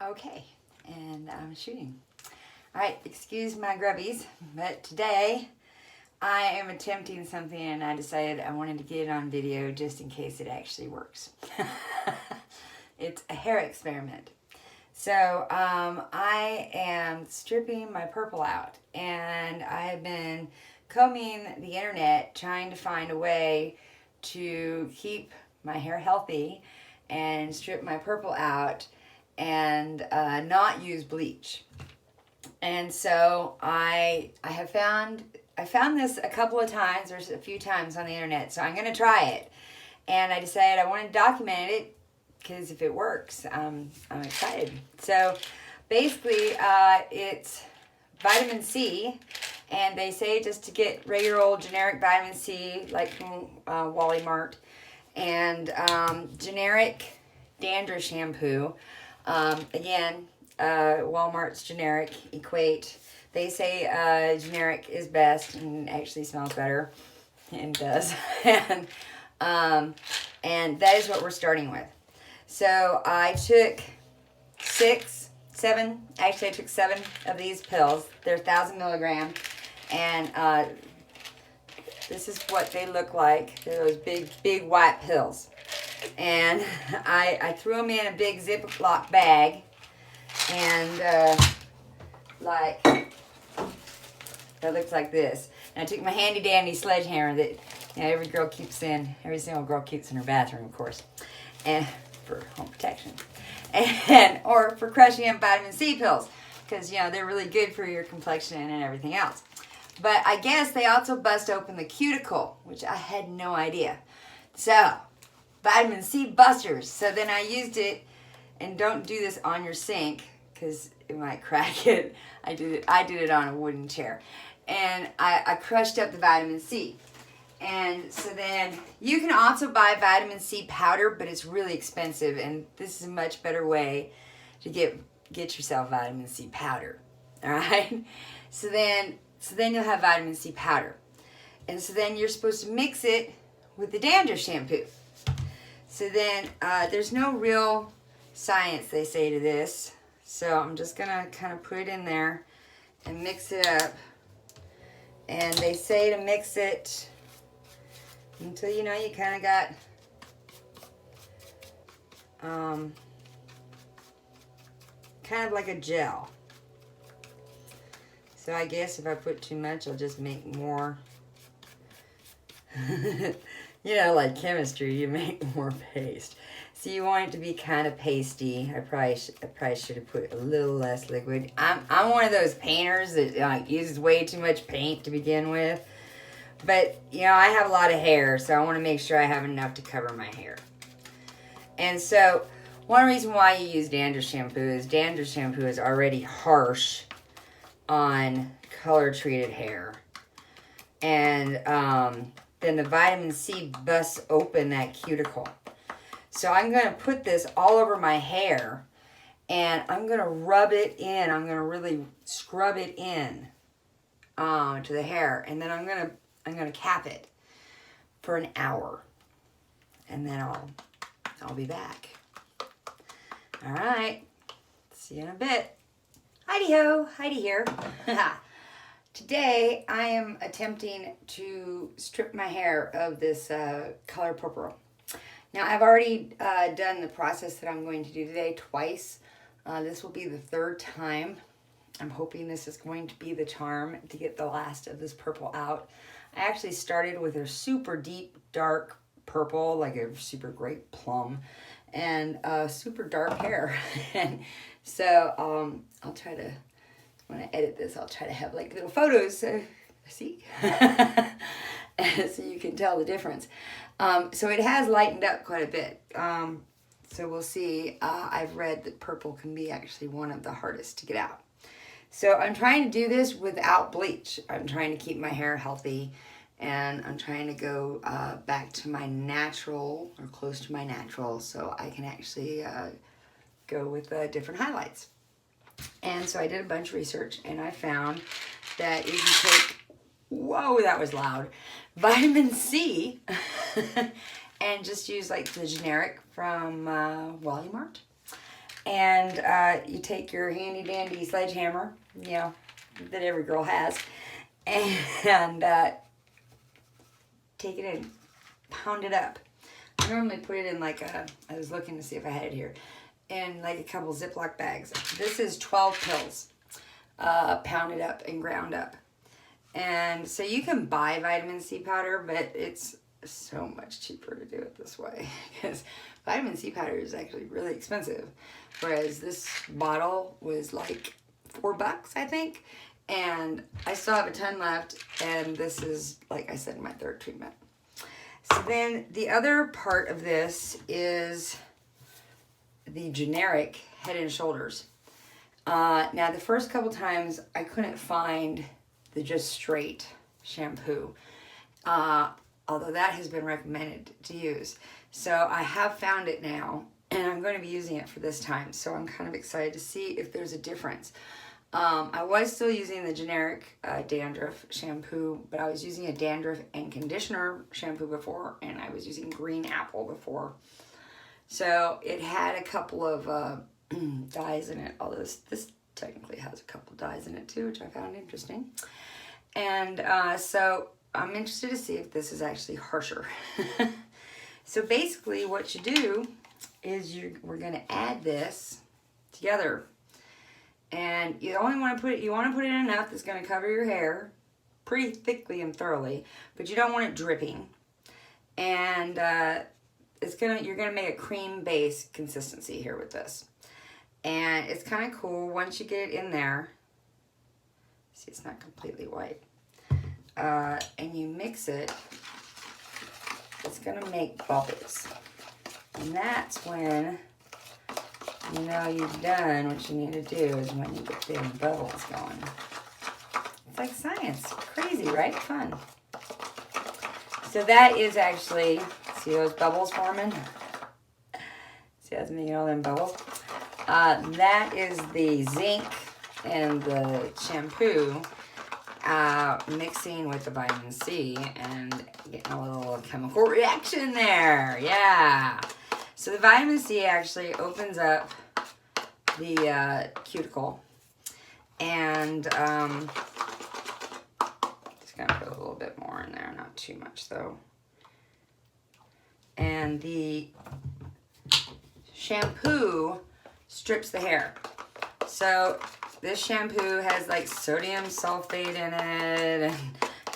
Okay, and I'm shooting. All right, excuse my grubbies, but today I am attempting something and I decided I wanted to get it on video just in case it actually works. It's a hair experiment. So I am stripping my purple out, and I have been combing the internet trying to find a way to keep my hair healthy and strip my purple out and not use bleach. And so I found this a couple of times, or a few times on the internet, so I'm going to try it. And I decided I want to document it because if it works, I'm excited. So basically, it's vitamin C, and they say just to get regular old generic vitamin C, like from Wally Mart, and generic dandruff shampoo. Again, Walmart's generic, Equate. They say generic is best and actually smells better, and does. And that is what we're starting with. So I took seven of these pills. They're 1,000 milligram, and this is what they look like. They're those big white pills. And I threw them in a big Ziploc bag, and like that looks like this. And I took my handy dandy sledgehammer that every single girl keeps in her bathroom, of course, and for home protection, and or for crushing up vitamin C pills, because they're really good for your complexion and everything else. But I guess they also bust open the cuticle, which I had no idea. So vitamin C busters. So then I used it, and don't do this on your sink because it might crack it. I did it on a wooden chair, and I crushed up the vitamin C. And so then you can also buy vitamin C powder, but it's really expensive, and this is a much better way to get yourself vitamin C powder. All right? So then you'll have vitamin C powder. And so then you're supposed to mix it with the dandruff shampoo. So then there's no real science, they say, to this. So I'm just going to kind of put it in there and mix it up. And they say to mix it until you kind of got kind of like a gel. So I guess if I put too much, I'll just make more. Like chemistry, you make more paste. So you want it to be kind of pasty. I probably should have put a little less liquid. I'm one of those painters that uses way too much paint to begin with. But, I have a lot of hair, so I want to make sure I have enough to cover my hair. And so, one reason why you use dandruff shampoo is already harsh on color-treated hair. And then the vitamin C busts open that cuticle. So I'm going to put this all over my hair, and I'm going to rub it in. I'm going to really scrub it in to the hair, and then I'm going to cap it for an hour, and then I'll be back. All right, see you in a bit. Heidi-ho, Heidi here. Today I am attempting to strip my hair of this color purple. Now I've already done the process that I'm going to do today twice. This will be the third time. I'm hoping this is going to be the charm to get the last of this purple out. I actually started with a super deep, dark purple, like a super great plum, and super dark hair. And so I'll try to, when I edit this, I'll try to have like little photos, see? So you can tell the difference. So it has lightened up quite a bit. So we'll see. I've read that purple can be actually one of the hardest to get out. So I'm trying to do this without bleach. I'm trying to keep my hair healthy, and I'm trying to go back to my natural, or close to my natural, so I can actually go with different highlights. And so I did a bunch of research, and I found that if you take, whoa, that was loud, vitamin C, and just use like the generic from Wally Mart, And you take your handy dandy sledgehammer, you know, that every girl has, and take it and pound it up. I normally put it in like I was looking to see if I had it here, in like a couple Ziploc bags. This is 12 pills, pounded up and ground up. And so you can buy vitamin C powder, but it's so much cheaper to do it this way because vitamin C powder is actually really expensive. Whereas this bottle was like $4, I think. And I still have a ton left. And this is, like I said, my third treatment. So then the other part of this is the generic Head and Shoulders. Now the first couple times I couldn't find the just straight shampoo, although that has been recommended to use. So I have found it now, and I'm going to be using it for this time. So I'm kind of excited to see if there's a difference. I was still using the generic Dandruff shampoo, but I was using a Dandruff and conditioner shampoo before, and I was using Green Apple before. So it had a couple of dyes in it, although this technically has a couple dyes in it too, which I found interesting. And so I'm interested to see if this is actually harsher. So basically what you do is we're going to add this together. And you only want to put it, you want to put it in enough that's going to cover your hair pretty thickly and thoroughly, but you don't want it dripping. And you're going to make a cream base consistency here with this. And it's kind of cool once you get it in there. See, it's not completely white. And you mix it, it's going to make bubbles. And that's when you know you've done what you need to do, is when you get the bubbles going. It's like science. Crazy, right? Fun. So that is actually, see those bubbles forming? See, that's making all them bubbles. That is the zinc and the shampoo mixing with the vitamin C and getting a little chemical reaction there. Yeah. So the vitamin C actually opens up the cuticle, and just gonna put a little bit more in there, not too much though. And the shampoo strips the hair. So this shampoo has like sodium sulfate in it and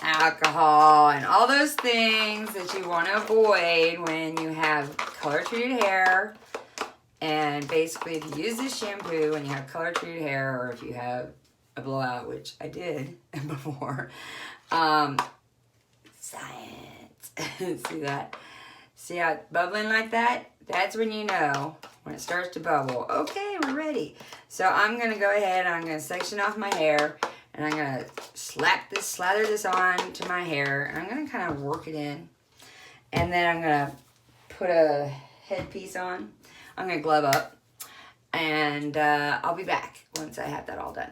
alcohol and all those things that you want to avoid when you have color treated hair. And basically if you use this shampoo and you have color treated hair, or if you have a blowout, which I did before, science. See that? See how it's bubbling like that? That's when you know, when it starts to bubble. Okay, we're ready. So I'm going to go ahead and I'm going to section off my hair, and I'm going to slather this on to my hair, and I'm going to kind of work it in. And then I'm going to put a headpiece on. I'm going to glove up, and I'll be back once I have that all done.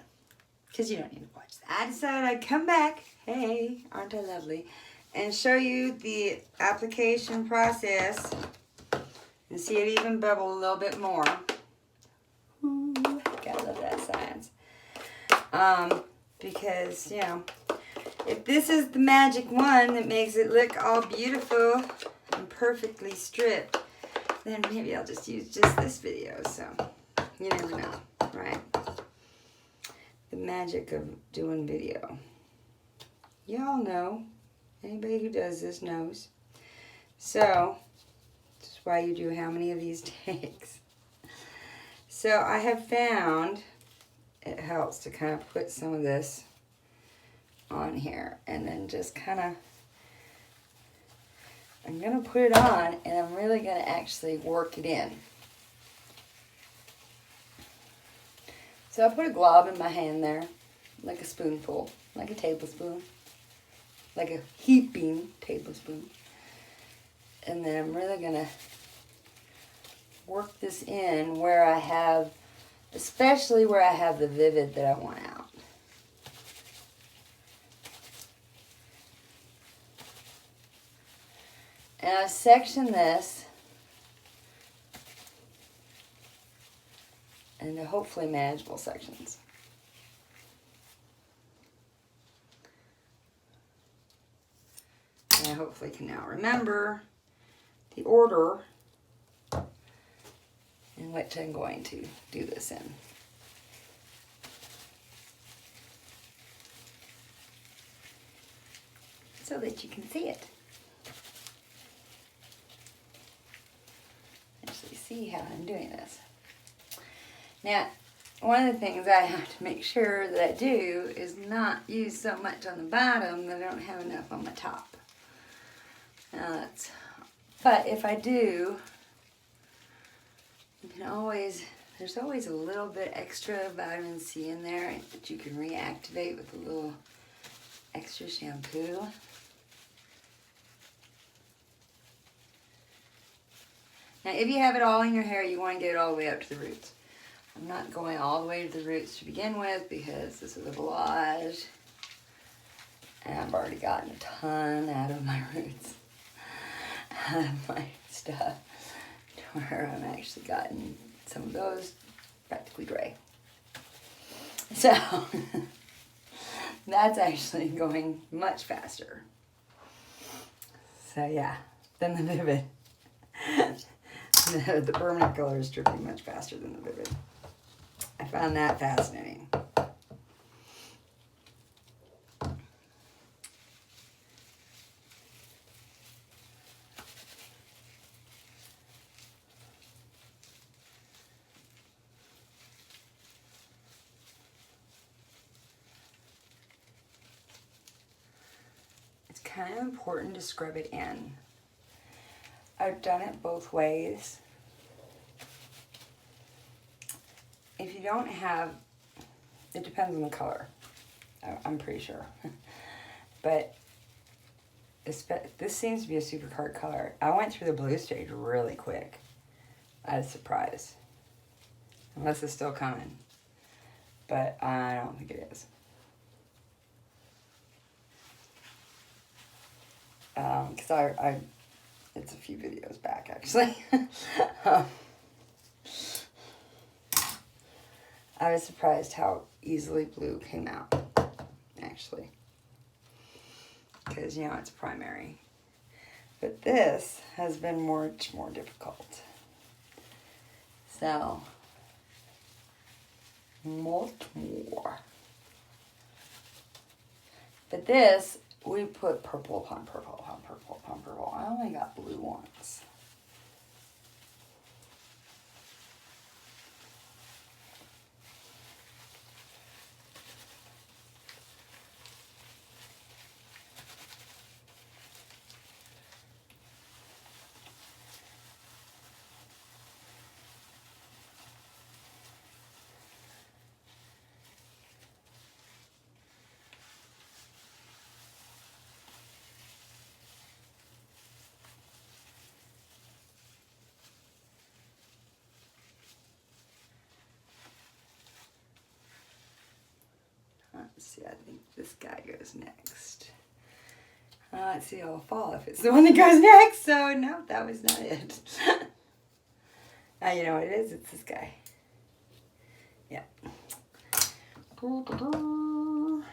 Because you don't need to watch that. I decided I'd come back, hey, aren't I lovely, and show you the application process and see it even bubble a little bit more. Ooh, gotta love that science. Because, you know, if this is the magic one that makes it look all beautiful and perfectly stripped, then maybe I'll just use just this video. So, you never know, right? The magic of doing video. Y'all know. Anybody who does this knows. So, this is why you do how many of these takes. So, I have found it helps to kind of put some of this on here. And then just kind of, I'm going to put it on, and I'm really going to actually work it in. So, I put a glob in my hand there, like a spoonful, like a tablespoon. Like a heaping tablespoon. And then I'm really going to work this in where I have, especially where I have the vivid that I want out. And I section this into hopefully manageable sections. And I hopefully can now remember the order in which I'm going to do this in. So that you can see it. Actually see how I'm doing this. Now, one of the things I have to make sure that I do is not use so much on the bottom that I don't have enough on the top. Now but if I do, you can always, there's always a little bit extra vitamin C in there that you can reactivate with a little extra shampoo. Now, if you have it all in your hair, you want to get it all the way up to the roots. I'm not going all the way to the roots to begin with because this is a collage. And I've already gotten a ton out of my roots. Out of my stuff. To where I've actually gotten some of those practically gray. So, that's actually going much faster. So yeah, than the Vivid. The permanent color is dripping much faster than the Vivid. I found that fascinating. It's kind of important to scrub it in. I've done it both ways. If you don't have, it depends on the color, I'm pretty sure. But this seems to be a super hard color. I went through the blue stage really quick. I was surprised. Unless it's still coming. But I don't think it is. Because it's a few videos back actually. I was surprised how easily blue came out, actually. Because, you know, it's primary. But this has been much more difficult. So, much more. But this, we put purple upon purple upon purple upon purple. I only got blue once. Let's see, I think this guy goes next. Let's see, I'll fall if it's the one that goes next. So, no, that was not it. You know what it is? It's this guy. Yeah. And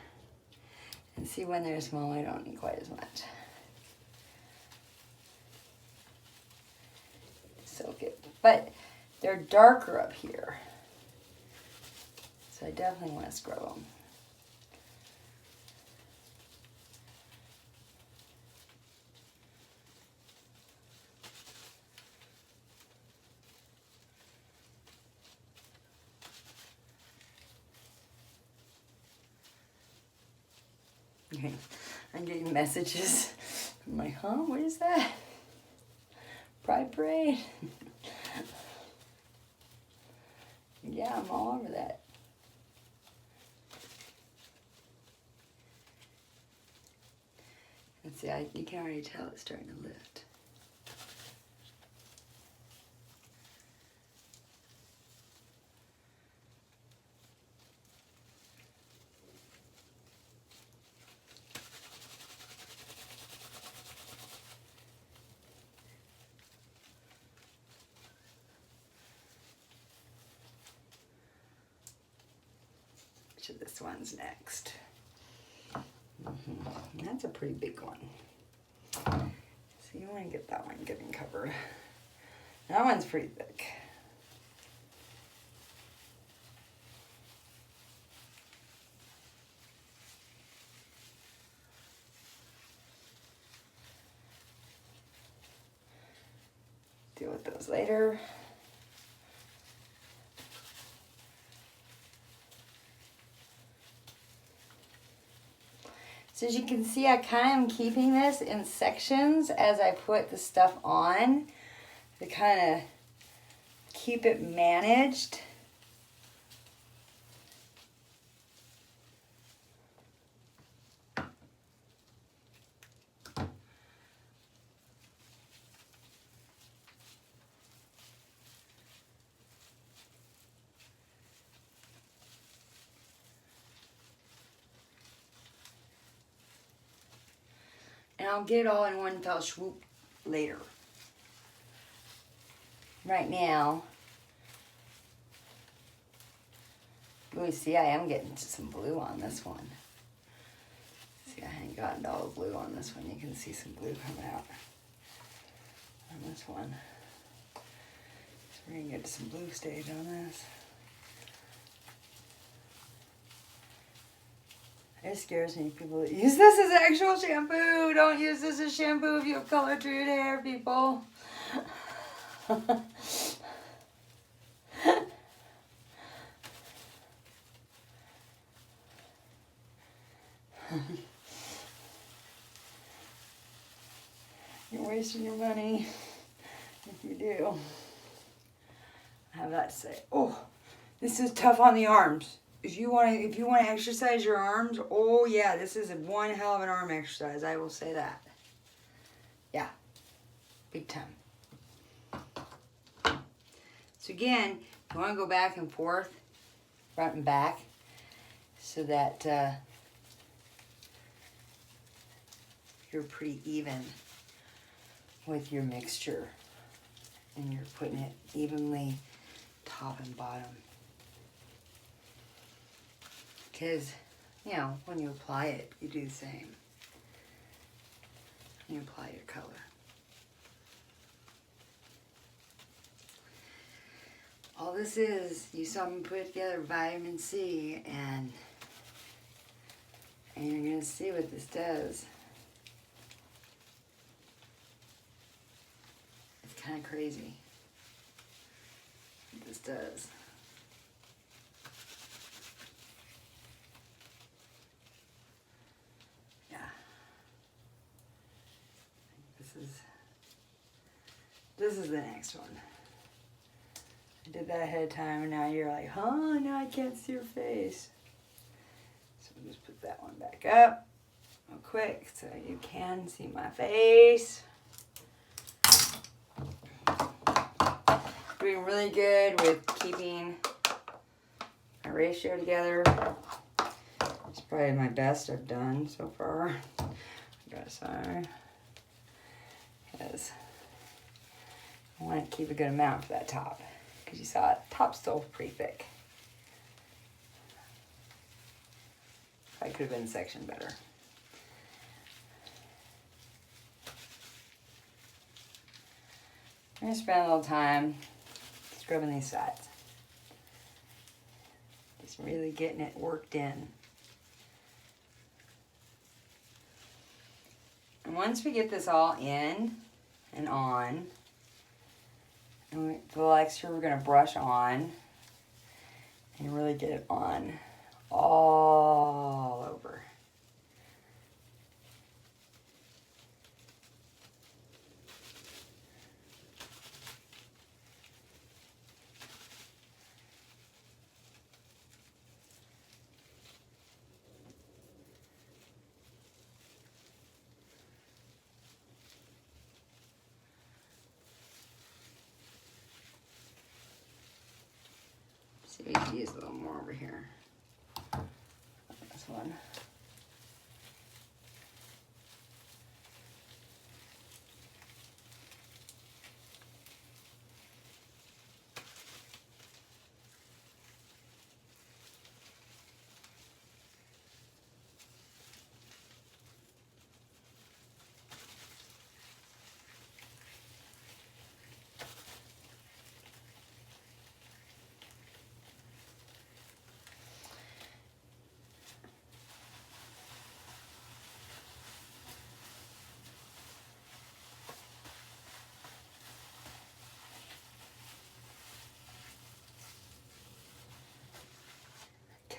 see, when they're small, I don't need quite as much. So good. But they're darker up here. So I definitely want to scrub them. Okay, I'm getting messages. I'm like, huh, what is that? Pride Parade? Yeah, I'm all over that. Let's see, you can already tell it's starting to lift. batch of this one's next. That's a pretty big one. So you want to get that one good and covered. That one's pretty thick. Deal with those later. So as you can see, I kind of am keeping this in sections as I put the stuff on to kind of keep it managed. And I'll get it all in one fell swoop later. Right now, ooh, see, I am getting some blue on this one. See, I haven't gotten all the blue on this one. You can see some blue coming out on this one. So we're gonna get to some blue stage on this. It scares me, people that use this as actual shampoo. Don't use this as shampoo if you have color treated hair, people. You're wasting your money if you do. I have that to say. Oh, this is tough on the arms. If you want to exercise your arms, oh yeah, this is one hell of an arm exercise. I will say that. Yeah, big time. So again, if you want to go back and forth, front and back, so that you're pretty even with your mixture and you're putting it evenly top and bottom. Because, you know, when you apply it, you do the same. You apply your color. All this is, you saw me put together vitamin C, and you're going to see what this does. It's kind of crazy what this does. This is the next one. I did that ahead of time, and now you're like, huh? Now I can't see your face. So we'll just put that one back up real quick so you can see my face. Doing really good with keeping my ratio together. It's probably my best I've done so far. I gotta say. Because I want to keep a good amount for that top. Because you saw it, top's still pretty thick. I could have been sectioned better. I'm going to spend a little time scrubbing these sides. Just really getting it worked in. And once we get this all in and on, and the little extra we're going to brush on and really get it on all over. See, I use a little more over here. This one.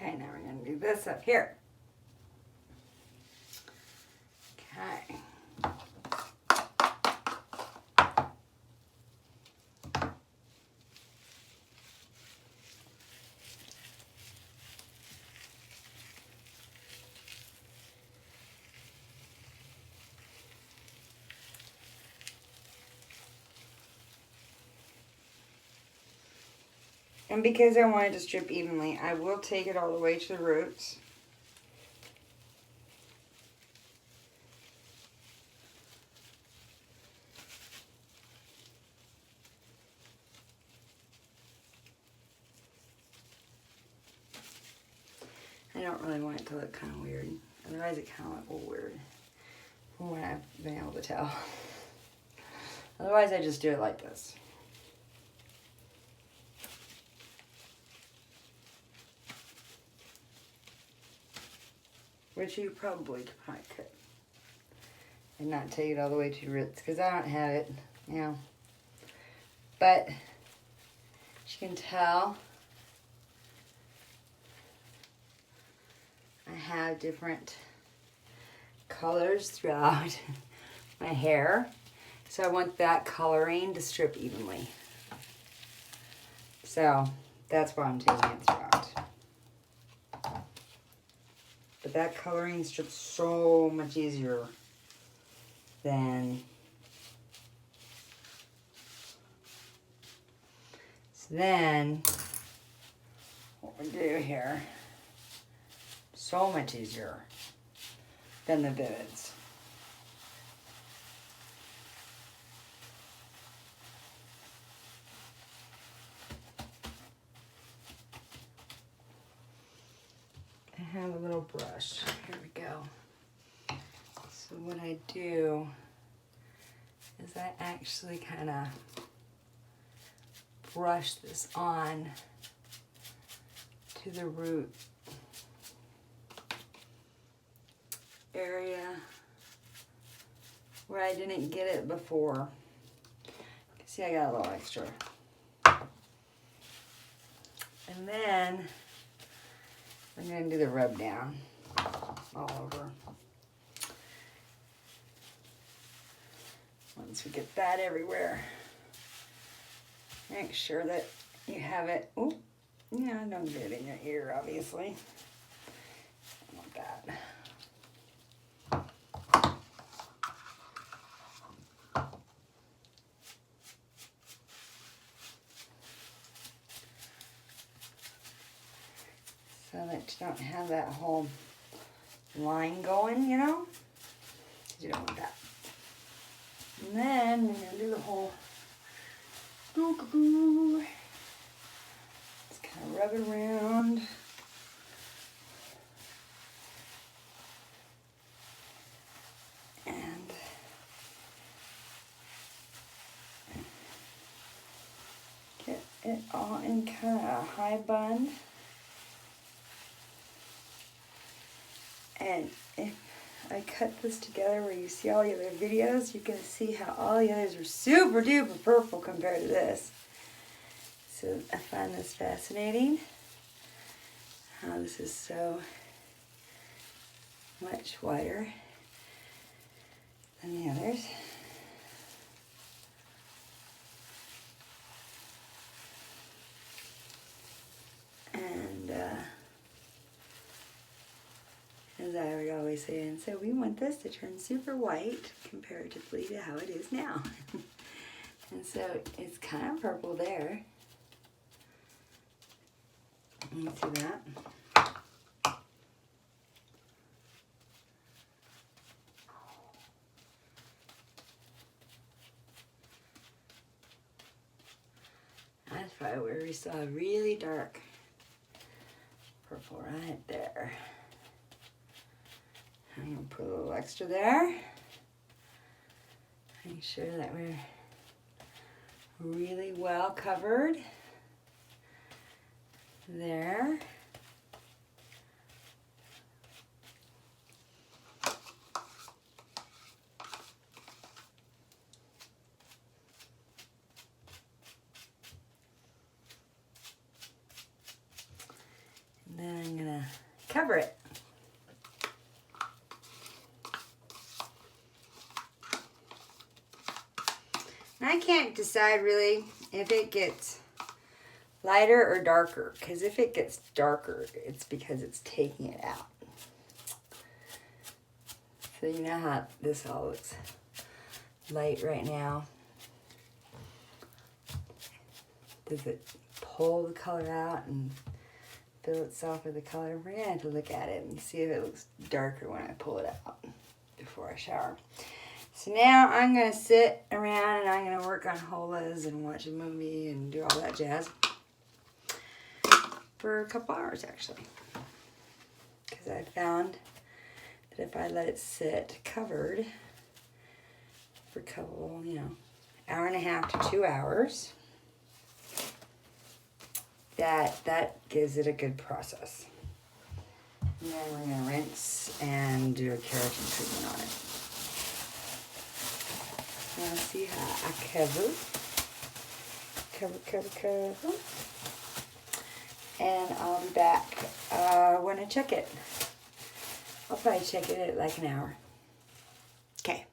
Okay, now we're going to do this up here. Okay. And because I want it to strip evenly, I will take it all the way to the roots. I don't really want it to look kind of weird. Otherwise it kind of look a little weird from what I've been able to tell. Otherwise I just do it like this. Which you probably could. And not take it all the way to your roots, because I don't have it, you know. But, as you can tell, I have different colors throughout my hair. So I want that coloring to strip evenly. So, that's why I'm taking it throughout. But that coloring strips so much easier than... So then, what we do here, so much easier than the vivids. I have a little brush. Here we go. So what I do is I actually kind of brush this on to the root area where I didn't get it before. See, I got a little extra. And then I'm going to do the rub down all over. Once we get that everywhere, make sure that you have it. Oh, yeah, don't get it in your ear, obviously. I want that. So that you don't have that whole line going, you know? Because you don't want that. And then we're going to do the whole goo-goo-goo. Just kind of rub it around. And get it all in kind of a high bun. And if I cut this together where you see all the other videos, you can see how all the others are super duper purple compared to this. So I find this fascinating, how this is so much whiter than the others. And as I would always say, and so we want this to turn super white comparatively to how it is now. And so it's kind of purple there. You see that? That's probably where we saw a really dark purple right there. I'm going to put a little extra there. Make sure that we're really well covered there. And then I'm going to cover it. And I can't decide really if it gets lighter or darker, because if it gets darker, it's because it's taking it out. So you know how this all looks light right now. Does it pull the color out and fill itself with the color? We're gonna have to look at it and see if it looks darker when I pull it out before I shower. So now I'm gonna sit around and I'm gonna work on holas and watch a movie and do all that jazz for a couple hours actually. Because I found that if I let it sit covered for a couple, hour and a half to 2 hours, that gives it a good process. And then we're gonna rinse and do a keratin treatment on it. Now see how I cover. And I'll be back when I check it. I'll probably check it at like an hour. Okay.